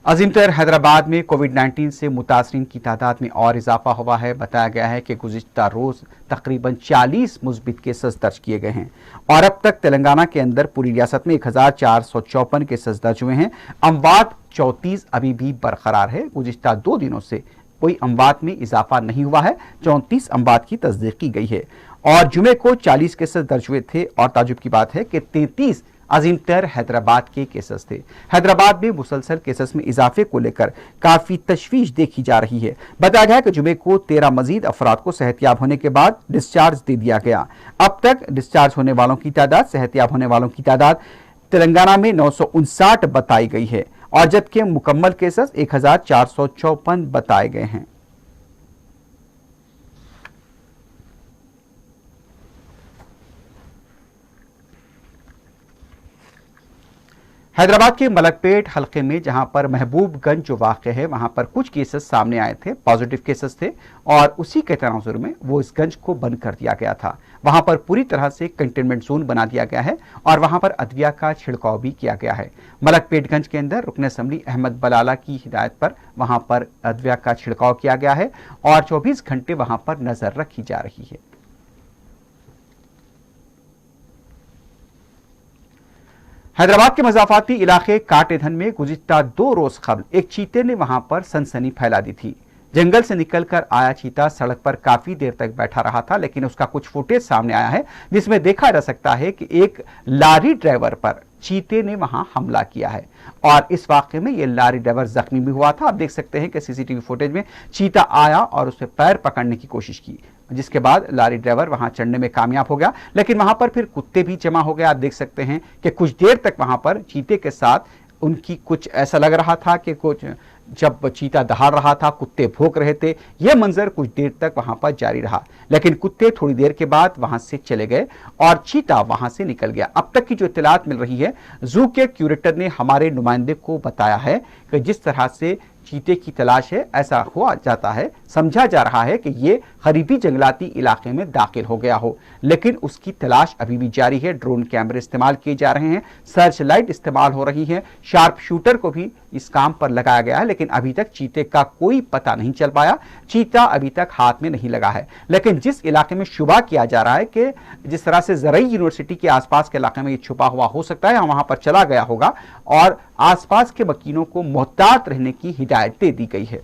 अजीमतर हैदराबाद में कोविड-19 से मुतासरीन की तादाद में और इजाफा हुआ है। बताया गया है कि गुज़िश्ता रोज तकरीबन 40 मुस्बित केसेस दर्ज किए गए हैं और अब तक तेलंगाना के अंदर पूरी रियासत में 1454 केसेस दर्ज हुए हैं। अमवात 34 अभी भी बरकरार है। गुज़िश्ता 2 दिनों से कोई अमवात में इजाफा नहीं हुआ है। 34 अमवात की तस्दीक की गई है और जुमे को 40 केसेस दर्ज हुए थे और ताजुब की बात है कि 33 अजीमतर हैदराबाद के केसेस थे। हैदराबाद में मुसलसल केसेस में इजाफे को लेकर काफी तशवीश देखी जा रही है। बताया गया कि जुमे को 13 मजीद अफराद को सेहतियाब होने के बाद डिस्चार्ज दे दिया गया। अब तक डिस्चार्ज होने वालों की तादाद, सेहतियाब होने वालों की तादाद तेलंगाना में 959 बताई गई है और जबकि मुकम्मल केसेस 1454 बताए गए हैं। हैदराबाद के मलकपेट हल्के में जहां पर महबूबगंज जो वाक़या है, वहां पर कुछ केसेस सामने आए थे, पॉजिटिव केसेस थे और उसी के तनाजुर में वो इस गंज को बंद कर दिया गया था। वहां पर पूरी तरह से कंटेनमेंट जोन बना दिया गया है और वहां पर अदविया का छिड़काव भी किया गया है। मलकपेटगंज के अंदर रुकन असम्बली अहमद बलाला की हिदायत पर वहां पर अदविया का छिड़काव किया गया है और 24 घंटे वहां पर नजर रखी जा रही है। हैदराबाद के मजाफाती इलाके काटेधन में गुज़िश्ता 2 रोज कबल एक चीते ने वहां पर सनसनी फैला दी थी। जंगल से निकलकर आया चीता सड़क पर काफी देर तक बैठा रहा था, लेकिन उसका कुछ फुटेज सामने आया है जिसमें देखा जा सकता है कि एक लारी ड्राइवर पर चीते ने वहां हमला किया है और इस वाकये में यह लारी ड्राइवर जख्मी भी हुआ था। आप देख सकते हैं कि सीसीटीवी फुटेज में चीता आया और उसके पैर पकड़ने की कोशिश की, जिसके बाद लारी ड्राइवर वहां चढ़ने में कामयाब हो गया, लेकिन वहां पर फिर कुत्ते भी जमा हो गए। आप देख सकते हैं कि कुछ देर तक वहां पर चीते के साथ उनकी कुछ ऐसा लग रहा था कि कुछ जब चीता दहाड़ रहा था, कुत्ते भौंक रहे थे। यह मंजर कुछ देर तक वहां पर जारी रहा, लेकिन कुत्ते थोड़ी देर के बाद वहां से चले गए और चीता वहां से निकल गया। अब तक की जो इत्तलात मिल रही है, जू के क्यूरेटर ने हमारे नुमाइंदे को बताया है कि जिस तरह से चीते की तलाश है, ऐसा हुआ जाता है, समझा जा रहा है कि ये करीबी जंगलाती इलाके में दाखिल हो गया हो, लेकिन उसकी तलाश अभी भी जारी है। ड्रोन कैमरे इस्तेमाल किए जा रहे हैं, सर्च लाइट इस्तेमाल हो रही है, शार्प शूटर को भी इस काम पर लगाया गया है, लेकिन अभी तक चीते का कोई पता नहीं चल पाया। चीता अभी तक हाथ में नहीं लगा है, लेकिन जिस इलाके में शुबा किया जा रहा है कि जिस तरह से ज़रई यूनिवर्सिटी के आसपास के इलाके में ये छुपा हुआ हो सकता है, वहां पर चला गया होगा और आसपास के मकीनों को मोहतात रहने की हिदायत दे दी गई है।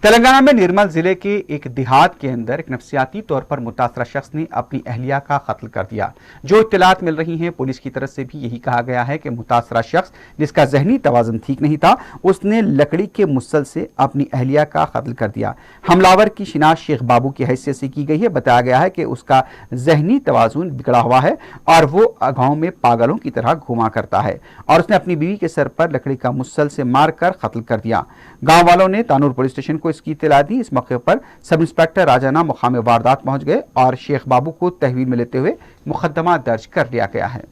तेलंगाना में निर्मल जिले के एक देहात के अंदर एक नफ्सियाती तौर पर मुतासरा शख्स ने अपनी अहलिया का कत्ल कर दिया। जो इत्तलात मिल रही हैं, पुलिस की तरफ से भी यही कहा गया है कि मुतासरा शख्स जिसका जहनी तवाज़ुन ठीक नहीं था, उसने लकड़ी के मुसल से अपनी अहलिया का कत्ल कर दिया। हमलावर की शिनाख्त शेख बाबू की हैसियत से की गई है। बताया गया है कि उसका जहनी तवाज़ुन बिगड़ा हुआ है और वो गाँव में पागलों की तरह घुमा करता है और उसने अपनी बीवी के सर पर लकड़ी का मुसल से मारकर कत्ल कर दिया। गाँव वालों ने तानूर पुलिस स्टेशन को इसकी इत्तला दी। इस मौके पर सब इंस्पेक्टर राजाना मुकाम वारदात पहुंच गए और शेख बाबू को तहवील में लेते हुए मुकदमा दर्ज कर लिया गया है।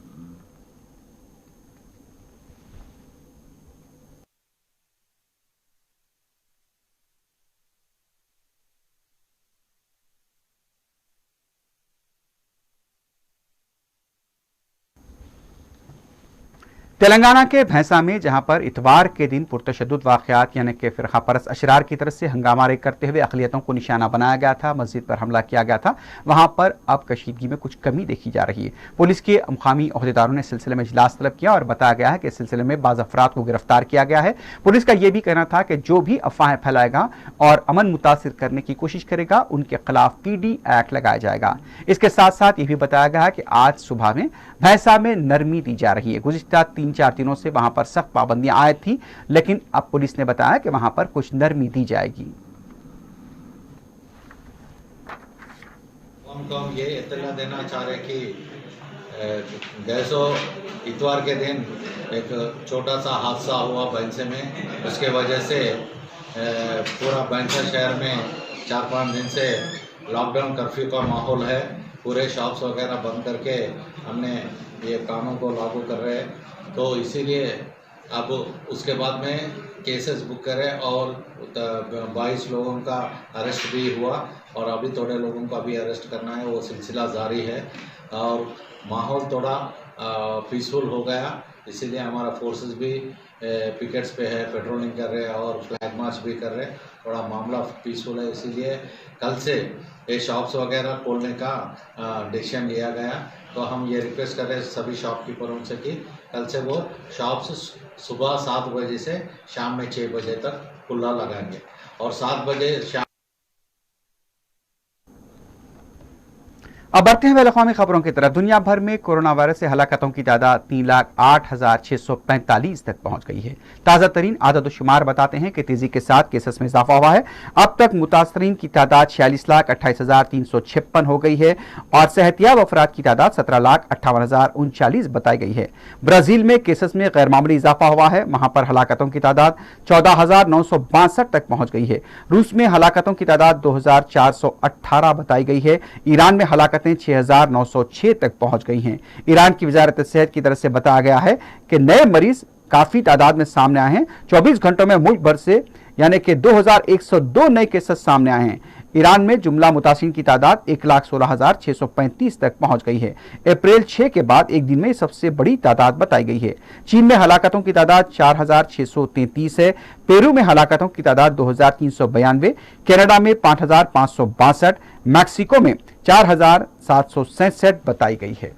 तेलंगाना के भैंसा में जहां पर इतवार के दिन पुरतशद्दुद वाक़यात यानी कि फ़िरक़ा परस्त अशरार की तरफ से हंगामा करते हुए अक़लियतों को निशाना बनाया गया था, मस्जिद पर हमला किया गया था, वहां पर अब कशीदगी में कुछ कमी देखी जा रही है। पुलिस के मुक़ामी अहदेदारों ने सिलसिले में इजलास तलब किया और बताया गया है कि इस सिलसिले में बाज़ अफराद को गिरफ्तार किया गया है। पुलिस का यह भी कहना था कि जो भी अफवाहें फैलाएगा और अमन मुतासिर करने की कोशिश करेगा उनके खिलाफ PD एक्ट लगाया जाएगा। इसके साथ साथ यह भी बताया गया है कि आज सुबह में भैंसा में नरमी दी जा रही है। गुज़िश्ता 3-4 दिनों से वहां पर सख्त पाबंदियां आयद थी, लेकिन अब पुलिस ने बताया कि वहां पर कुछ नरमी दी जाएगी। हम ये इत्तला देना चाह रहे कि गैसो इतवार के दिन एक छोटा सा हादसा हुआ भैंसे में। उसके वजह से पूरा भैंसा शहर में 4-5 दिन से लॉकडाउन कर्फ्यू का माहौल है। पूरे शॉप्स वगैरह बंद करके हमने ये कानून को लागू कर रहे हैं। तो इसीलिए अब उसके बाद में केसेस बुक करें और 22 लोगों का अरेस्ट भी हुआ और अभी थोड़े लोगों का भी अरेस्ट करना है, वो सिलसिला जारी है और माहौल थोड़ा पीसफुल हो गया। इसीलिए हमारा फोर्सेस भी पिकेट्स पे है, पेट्रोलिंग कर रहे हैं और फ्लैग मार्च भी कर रहे हैं। थोड़ा मामला पीसफुल है, इसीलिए कल से ये शॉप्स वगैरह खोलने का डिसीजन लिया गया। तो हम ये रिक्वेस्ट कर रहे हैं सभी शॉपकीपरों से कि कल से वो शॉप्स सुबह 7 बजे से शाम में 6 बजे तक खुला लगाएंगे और 7 बजे शाम। अब बढ़ते हैं बैनुल-अक़वामी खबरों की तरफ। दुनिया भर में कोरोना वायरस से हलाकतों की तादाद 3,08,645 तक पहुंच गई है। ताज़ा तरीन आदद-ओ-शुमार बताते हैं कि तेजी के साथ केसेस में इजाफा हुआ है। अब तक मुतासरीन की तादाद 46,28,356 हो गई है और सेहतियाब अफराद की तादाद 17,58,039 बताई गई है। ब्राजील में केसेस में गैर मामूली इजाफा हुआ है, वहां पर हलाकतों की तादाद 14,962 तक पहुंच गई है। रूस में हलाकतों की तादाद 2,418 बताई गई है। ईरान में हलाकत 6,906 तक पहुंच गई हैं। ईरान की वजारत सेहत की तरफ से बताया गया है कि नए मरीज काफी तादाद में सामने आए हैं। 24 घंटों में मुल्क भर से यानी कि 2,102 नए केसेस सामने आए हैं। ईरान में जुमला मुतासिरीन की तादाद 1,16,635 तक पहुंच गई है। अप्रैल 6 के बाद एक दिन में सबसे बड़ी तादाद बताई गई है। चीन में हलाकतों की तादाद 4,633 है। पेरू में हलाकतों की तादाद 2,392, कनाडा में 5,562, मैक्सिको में 4,767 बताई गई है।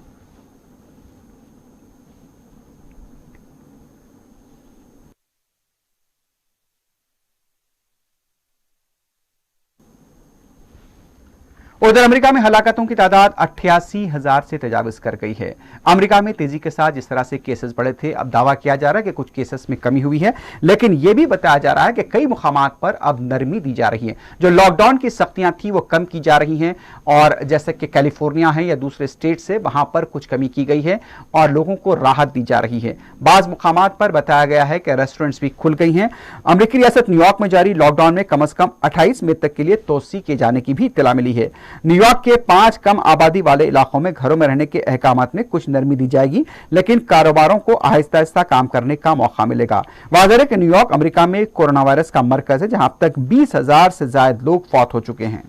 उधर अमेरिका में हलाकतों की तादाद 88,000 से तजावज़ कर गई है। अमेरिका में तेजी के साथ जिस तरह से केसेस बढ़े थे, अब दावा किया जा रहा है कि कुछ केसेस में कमी हुई है, लेकिन यह भी बताया जा रहा है कि कई मुकामात पर अब नरमी दी जा रही है। जो लॉकडाउन की सख्तियां थी वो कम की जा रही हैं और जैसे कि कैलिफोर्निया है या दूसरे स्टेट से वहां पर कुछ कमी की गई है और लोगों को राहत दी जा रही है। बाज़ मुकामात पर बताया गया है कि रेस्टोरेंट्स भी खुल गई हैं। अमेरिकी रियासत न्यूयॉर्क में जारी लॉकडाउन में कम अज कम 28 मई तक के लिए तोसी किए जाने की भी इत्तला मिली है। न्यूयॉर्क के 5 कम आबादी वाले इलाकों में घरों में रहने के अहकामात में कुछ नरमी दी जाएगी, लेकिन कारोबारों को आहिस्ता आहिस्ता काम करने का मौका मिलेगा। वाज़ेह है कि न्यूयॉर्क अमेरिका में कोरोना वायरस का मरकज है, जहां अब तक 20,000 से ज्यादा लोग फौत हो चुके हैं।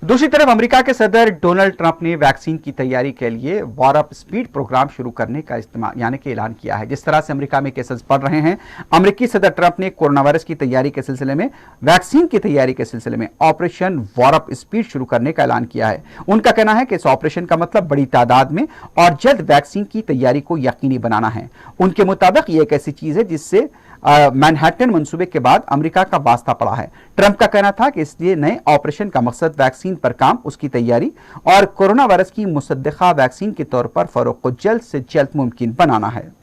दूसरी तरफ अमेरिका के सदर डोनाल्ड ट्रंप ने वैक्सीन की तैयारी के लिए वॉरअप स्पीड प्रोग्राम शुरू करने का इस्तेमाल यानी कि ऐलान किया है। जिस तरह से अमेरिका में केसेस बढ़ रहे हैं, अमेरिकी सदर ट्रंप ने कोरोना वायरस की तैयारी के सिलसिले में वैक्सीन की तैयारी के सिलसिले में ऑपरेशन वॉरअप स्पीड शुरू करने का ऐलान किया है। उनका कहना है कि इस ऑपरेशन का मतलब बड़ी तादाद में और जल्द वैक्सीन की तैयारी को यकीनी बनाना है। उनके मुताबिक ये एक ऐसी चीज है जिससे मैनहट्टन मंसूबे के बाद अमेरिका का वास्ता पड़ा है। ट्रंप का कहना था कि इसलिए नए ऑपरेशन का मकसद वैक्सीन पर काम, उसकी तैयारी और कोरोना वायरस की मुसद्दक़ा वैक्सीन के तौर पर फरोग को जल्द से जल्द मुमकिन बनाना है।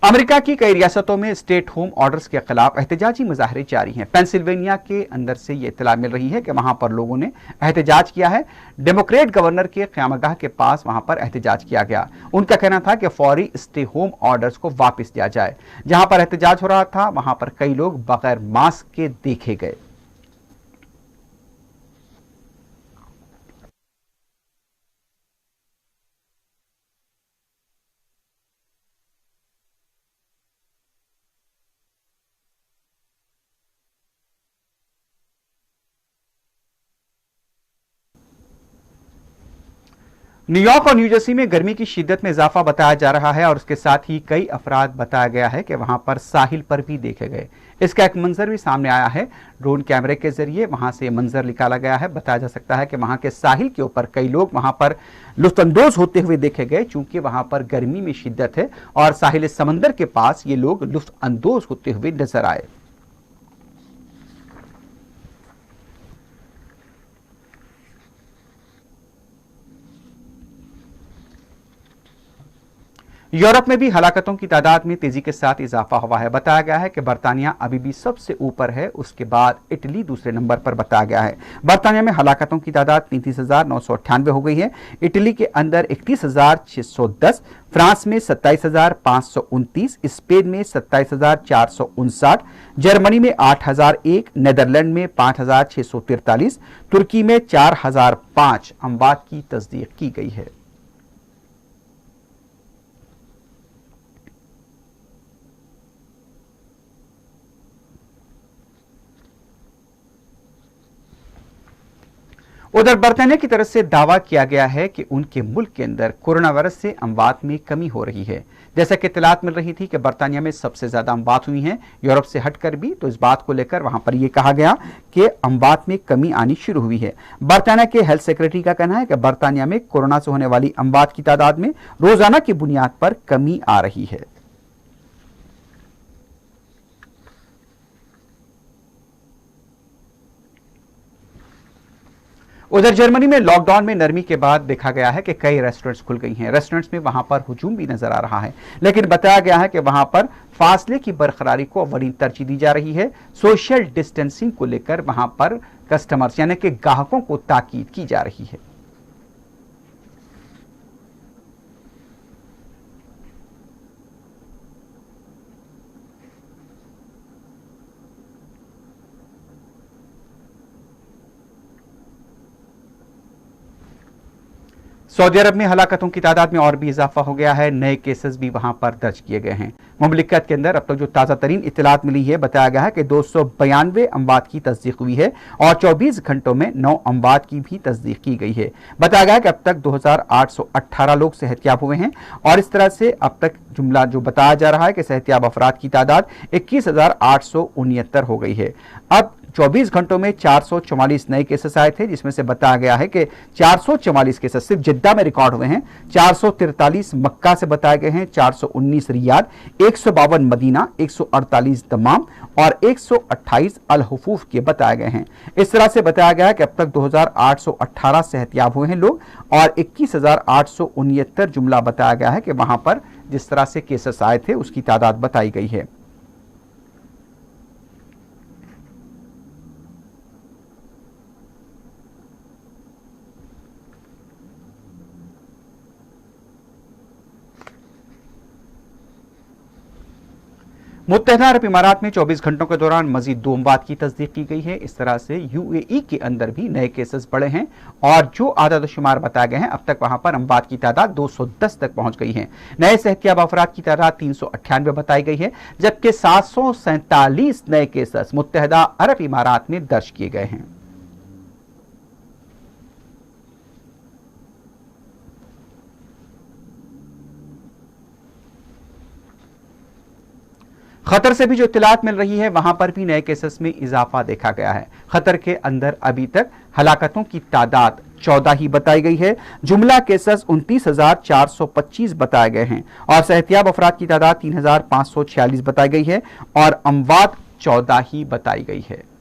अमेरिका की कई रियासतों में स्टेट होम ऑर्डर्स के खिलाफ एहतजाजी मुजाहरे जारी हैं। पेंसिल्वेनिया के अंदर से ये इत्तला मिल रही है कि वहां पर लोगों ने एहतजाज किया है। डेमोक्रेट गवर्नर के क़यामगाह के पास वहां पर एहतजाज किया गया। उनका कहना था कि फौरी स्टे होम ऑर्डर्स को वापस लिया जाए। जहां पर एहतजाज हो रहा था वहां पर कई लोग बगैर मास्क के देखे गए। न्यूयॉर्क और न्यूजर्सी में गर्मी की शिद्दत में इजाफा बताया जा रहा है और उसके साथ ही कई अफराद बताया गया है कि वहां पर साहिल पर भी देखे गए। इसका एक मंजर भी सामने आया है। ड्रोन कैमरे के जरिए वहां से मंजर निकाला गया है। बताया जा सकता है कि वहां के साहिल के ऊपर कई लोग वहां पर लुत्फअंदोज होते हुए देखे गए, चूंकि वहां पर गर्मी में शिद्दत है और साहिल समंदर के पास ये लोग लुत्फअंदोज होते हुए नजर आए। यूरोप में भी हलाकतों की तादाद में तेजी के साथ इजाफा हुआ है। बताया गया है कि बरतानिया अभी भी सबसे ऊपर है, उसके बाद इटली दूसरे नंबर पर बताया गया है। बरतानिया में हलाकतों की तादाद 33,998 हो गई है। इटली के अंदर 31,610, फ्रांस में 27,529, स्पेन में 27,459, जर्मनी में 8,001, नीदरलैंड में 5,643, तुर्की में 4,005 अमवात की तस्दीक की गई है। उधर बरतानिया की तरफ से दावा किया गया है कि उनके मुल्क के अंदर कोरोना वायरस से अमवात में कमी हो रही है। जैसा कि इत्तलात मिल रही थी कि बरतानिया में सबसे ज्यादा अमवात हुई हैं यूरोप से हटकर भी, तो इस बात को लेकर वहां पर यह कहा गया कि अमवात में कमी आनी शुरू हुई है। बरतानिया के हेल्थ सेक्रेटरी का कहना है कि बरतानिया में कोरोना से होने वाली अमवात की तादाद में रोजाना की बुनियाद पर कमी आ रही है। उधर जर्मनी में लॉकडाउन में नरमी के बाद देखा गया है कि कई रेस्टोरेंट्स खुल गई हैं। रेस्टोरेंट्स में वहां पर हुजूम भी नजर आ रहा है, लेकिन बताया गया है कि वहां पर फासले की बरकरारी को बड़ी तरजीह दी जा रही है। सोशल डिस्टेंसिंग को लेकर वहां पर कस्टमर्स यानी कि ग्राहकों को ताकीद की जा रही है। सऊदी अरब में हलाकतों की तादाद में और भी इजाफा हो गया है। नए केसेस भी वहां पर दर्ज किए गए हैं। मुमलिकत के अंदर अब तक जो ताज़ा तरीन इत्तलात मिली है, बताया गया है कि 292 अमवात की तस्दीक हुई है और 24 घंटों में 9 अमवात की भी तस्दीक की गई है। बताया गया कि अब तक 2818 लोग सेहतयाब हुए हैं और इस तरह से अब तक जुमला जो बताया जा रहा है कि सेहतयाब अफराद की तादाद 21,869 हो गई है। अब 24 घंटों में 444 नए केसेस आए थे, जिसमें से बताया गया है कि 444 केसेस सिर्फ जिद्दा में रिकॉर्ड हुए हैं, 443 मक्का से बताए गए हैं, 419 रियाद, 152 मदीना, 148 दमाम और 128 अल हुफूफ के बताए गए हैं। इस तरह से बताया गया है कि अब तक 2818 सेहतयाब हुए हैं लोग और 21,869 जुमला बताया गया है कि वहां पर जिस तरह से केसेस आए थे उसकी तादाद बताई गई है। मुत्तहदा अरब इमारात में 24 घंटों के दौरान मजीद 2 अमवात की तस्दीक की गई है। इस तरह से यूएई के अंदर भी नए केसेस बढ़े हैं और जो आदाद शुमार बताए गए हैं अब तक वहां पर अमवात की तादाद 210 तक पहुंच गई है। नए सेहतयाब अफराद की तादाद 398 बताई गई है, जबकि 747 नए केसेस मुत्तहदा अरब इमारात में दर्ज किए गए हैं। खतर से भी जो इत्तलात मिल रही है वहां पर भी नए केसेस में इजाफा देखा गया है। खतर के अंदर अभी तक हलाकतों की तादाद 14 ही बताई गई है। जुमला केसेस 29,425 बताए गए हैं और सेहतयाब अफराद की तादाद 3,546 बताई गई है और अमवात 14 ही बताई गई है।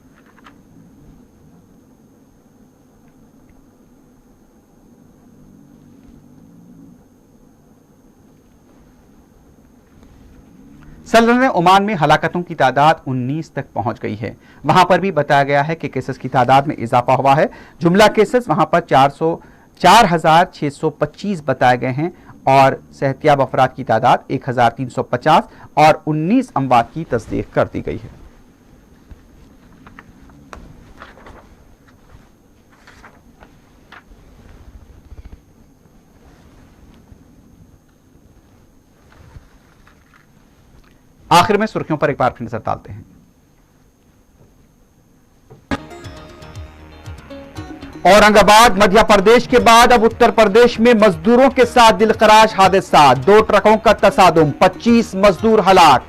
सल्तनत ओमान में हलाकतों की तादाद 19 तक पहुंच गई है। वहां पर भी बताया गया है कि केसेस की तादाद में इजाफा हुआ है। जुमला केसेस वहां पर 4,625 बताए गए हैं और सेहतयाब अफराद की तादाद 1,350 और 19 अमवात की तस्दीक कर दी गई है। आखिर में सुर्खियों पर एक बार फिर नजर डालते हैं। औरंगाबाद मध्य प्रदेश के बाद अब उत्तर प्रदेश में मजदूरों के साथ दिलखराश हादसा, 2 ट्रकों का तसादुम, 25 मजदूर हलाक।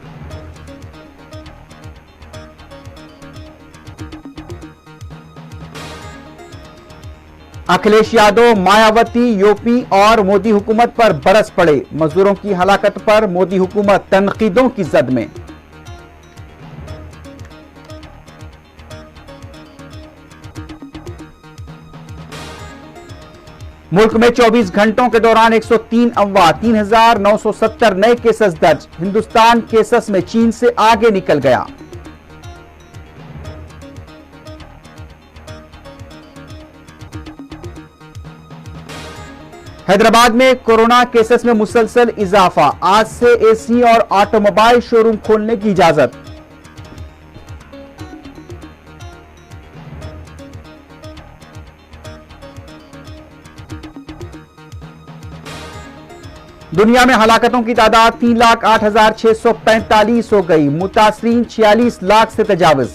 अखिलेश यादव, मायावती, यूपी और मोदी हुकूमत पर बरस पड़े। मजदूरों की हलाकत पर मोदी हुकूमत तनकीदों की जद में। मुल्क में 24 घंटों के दौरान 103 अफवाह, 3,970 नए केसेस दर्ज। हिंदुस्तान केसेस में चीन से आगे निकल गया। हैदराबाद में कोरोना केसेस में मुसलसल इजाफा, आज से एसी और ऑटोमोबाइल शोरूम खोलने की इजाजत। दुनिया में हलाकतों की तादाद 3,08,645 हो गई, मुतासरीन 46 लाख से तजावुज।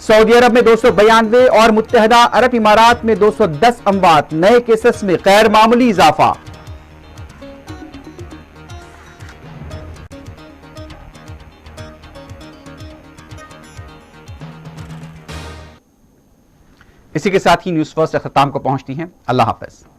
सऊदी अरब में 292 और मुत्तहदा अरब इमारात में 210 अमवात, नए केसेस में गैर मामूली इजाफा। इसी के साथ ही न्यूज़ फर्स्ट अख्ताम को पहुंचती हैं। अल्लाह हाफ़िज़।